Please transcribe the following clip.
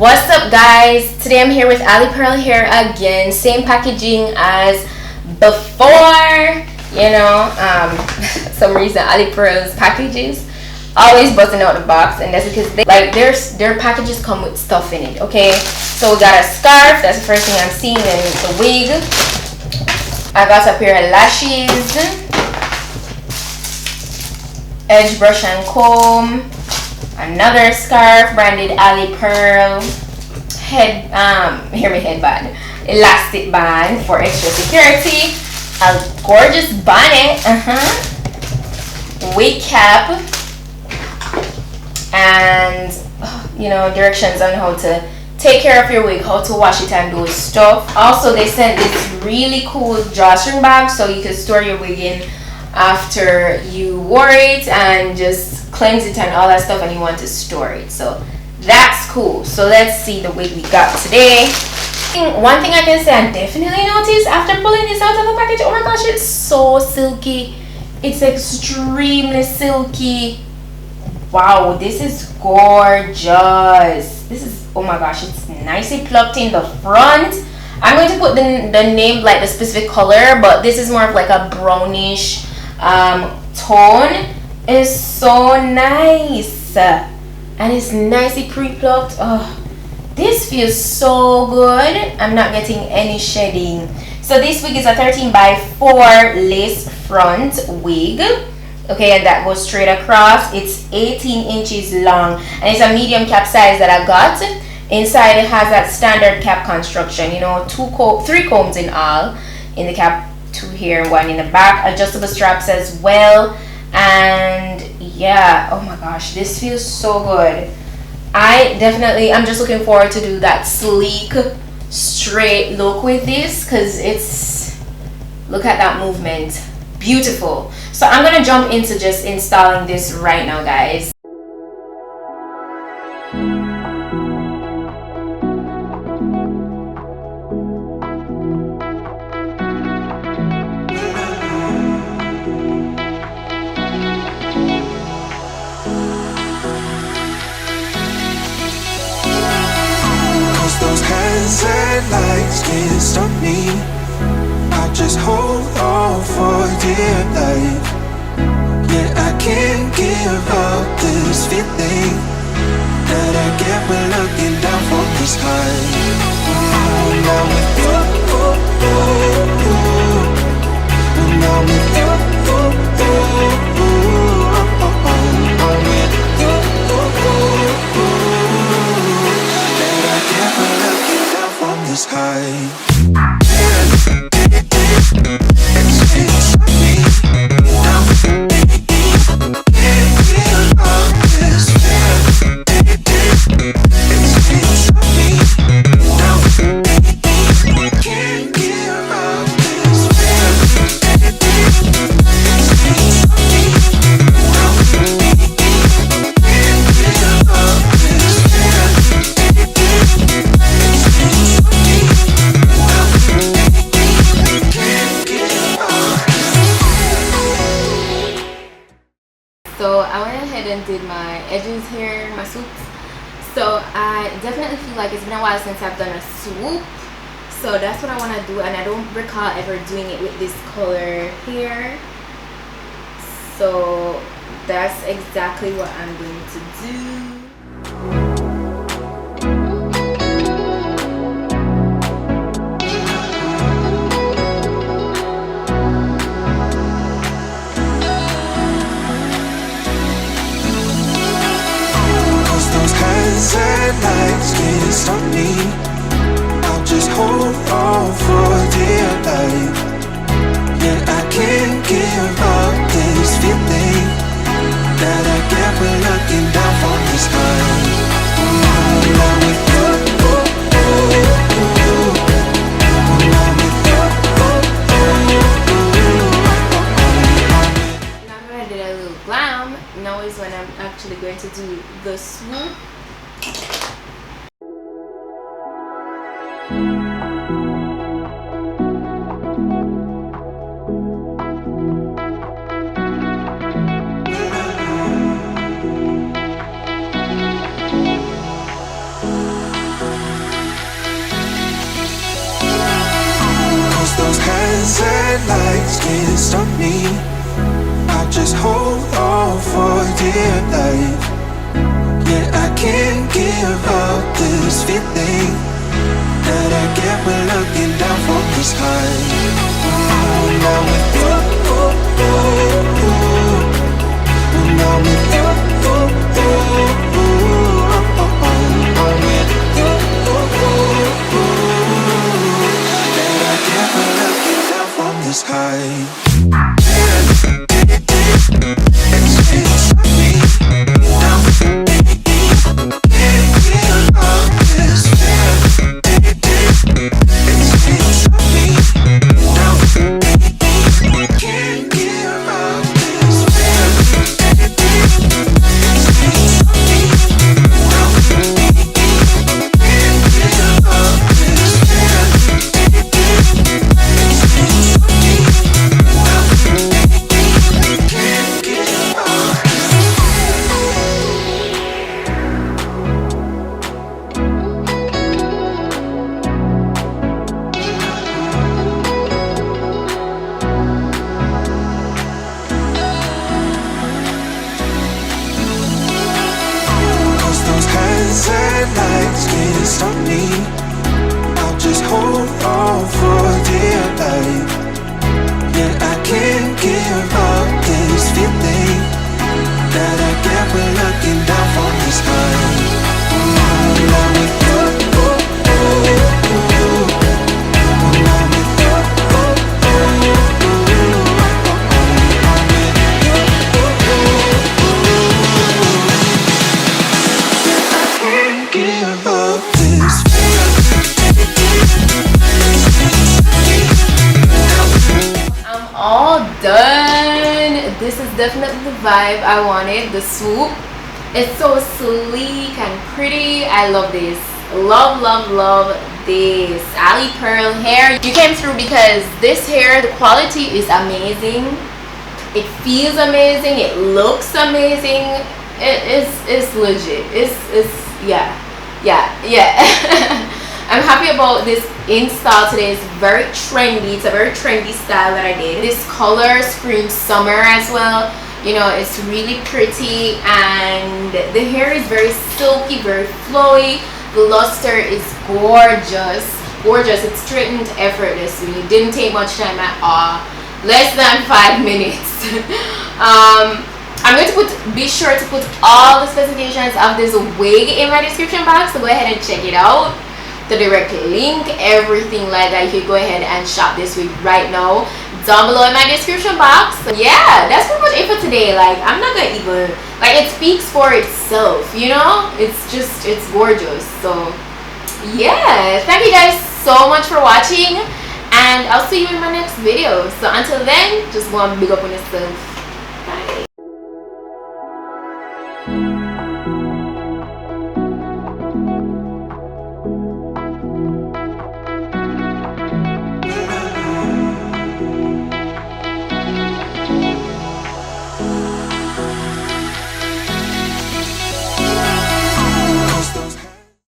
What's up, guys? Today I'm here with Alipearl here again. Same packaging as before. Some reason Alipearl's packages always busting out the box, and that's because their packages come with stuff in it. Okay, so we got a scarf. That's the first thing I'm seeing. Then the wig. I got a pair of lashes, edge brush and comb, another scarf branded Alipearl, headband, elastic band for extra security, a gorgeous bonnet, wig cap, and directions on how to take care of your wig, how to wash it and do stuff. Also, they sent this really cool drawstring bag so you can store your wig in after you wore it and just cleanse it and all that stuff, and you want to store it. So that's cool. So let's see the wig we got today. One thing I can say I definitely noticed after pulling this out of the package, oh my gosh, it's so silky. It's extremely silky. Wow, this is gorgeous. This is, oh my gosh, it's nicely plucked in the front. I'm going to put the name, like the specific color, but this is more of like a brownish tone. It's so nice, and it's nicely pre-plucked. Oh, this feels so good. I'm not getting any shedding. So this wig is a 13x4 lace front wig. Okay, and that goes straight across. It's 18 inches long, and it's a medium cap size that I got. Inside it has that standard cap construction, 3 combs in all in the cap, 2 here, 1 in the back, adjustable straps as well. And yeah, oh my gosh, this feels so good. I'm just looking forward to do that sleek straight look with this, because look at that movement, beautiful. So I'm gonna jump into just installing this right now, guys. Those hands and lights can't stop me. I'll just hold on for dear life. Yeah, I can't give up this feeling that I get when looking down from this high. When I'm with you, when I'm with you, I'm with you. This high. So I went ahead and did my edges here, my swoops. So I definitely feel like it's been a while since I've done a swoop. So that's what I want to do, and I don't recall ever doing it with this color here. So that's exactly what I'm going to do. And lights can't stop me. I'll just hold on for dear life. Yeah, I can't give up this feeling that I get when looking down from the sky. When I'm with you, when I'm with you. Now that I did a little glam, now is when I'm actually going to do the swoop. those hands and lights can't stop me. I just hold on for dear life. Yeah, I can't give up this feeling that I get when looking down from the sky. Now with you, now with you, that I get when looking down from the sky. This is definitely the vibe I wanted. The swoop, it's so sleek and pretty. I love this. Love this Alipearl hair. You came through because this hair, the quality is amazing. It feels amazing. It looks amazing. It's legit. It's yeah. I'm happy about this install today. It's very trendy. It's a very trendy style that I did. This color screams summer as well. You know, it's really pretty, and the hair is very silky, very flowy. The luster is gorgeous. It's straightened effortlessly. It didn't take much time at all. Less than 5 minutes. I'm going to be sure to put all the specifications of this wig in my description box, so go ahead and check it out. The direct link, everything like that. You can go ahead and shop this wig right now down below in my description box. Yeah, that's pretty much it for today. Like, I'm not gonna even, like, it speaks for itself, you know? It's gorgeous. So yeah, thank you guys so much for watching, and I'll see you in my next video. So until then, just go and big up on yourself.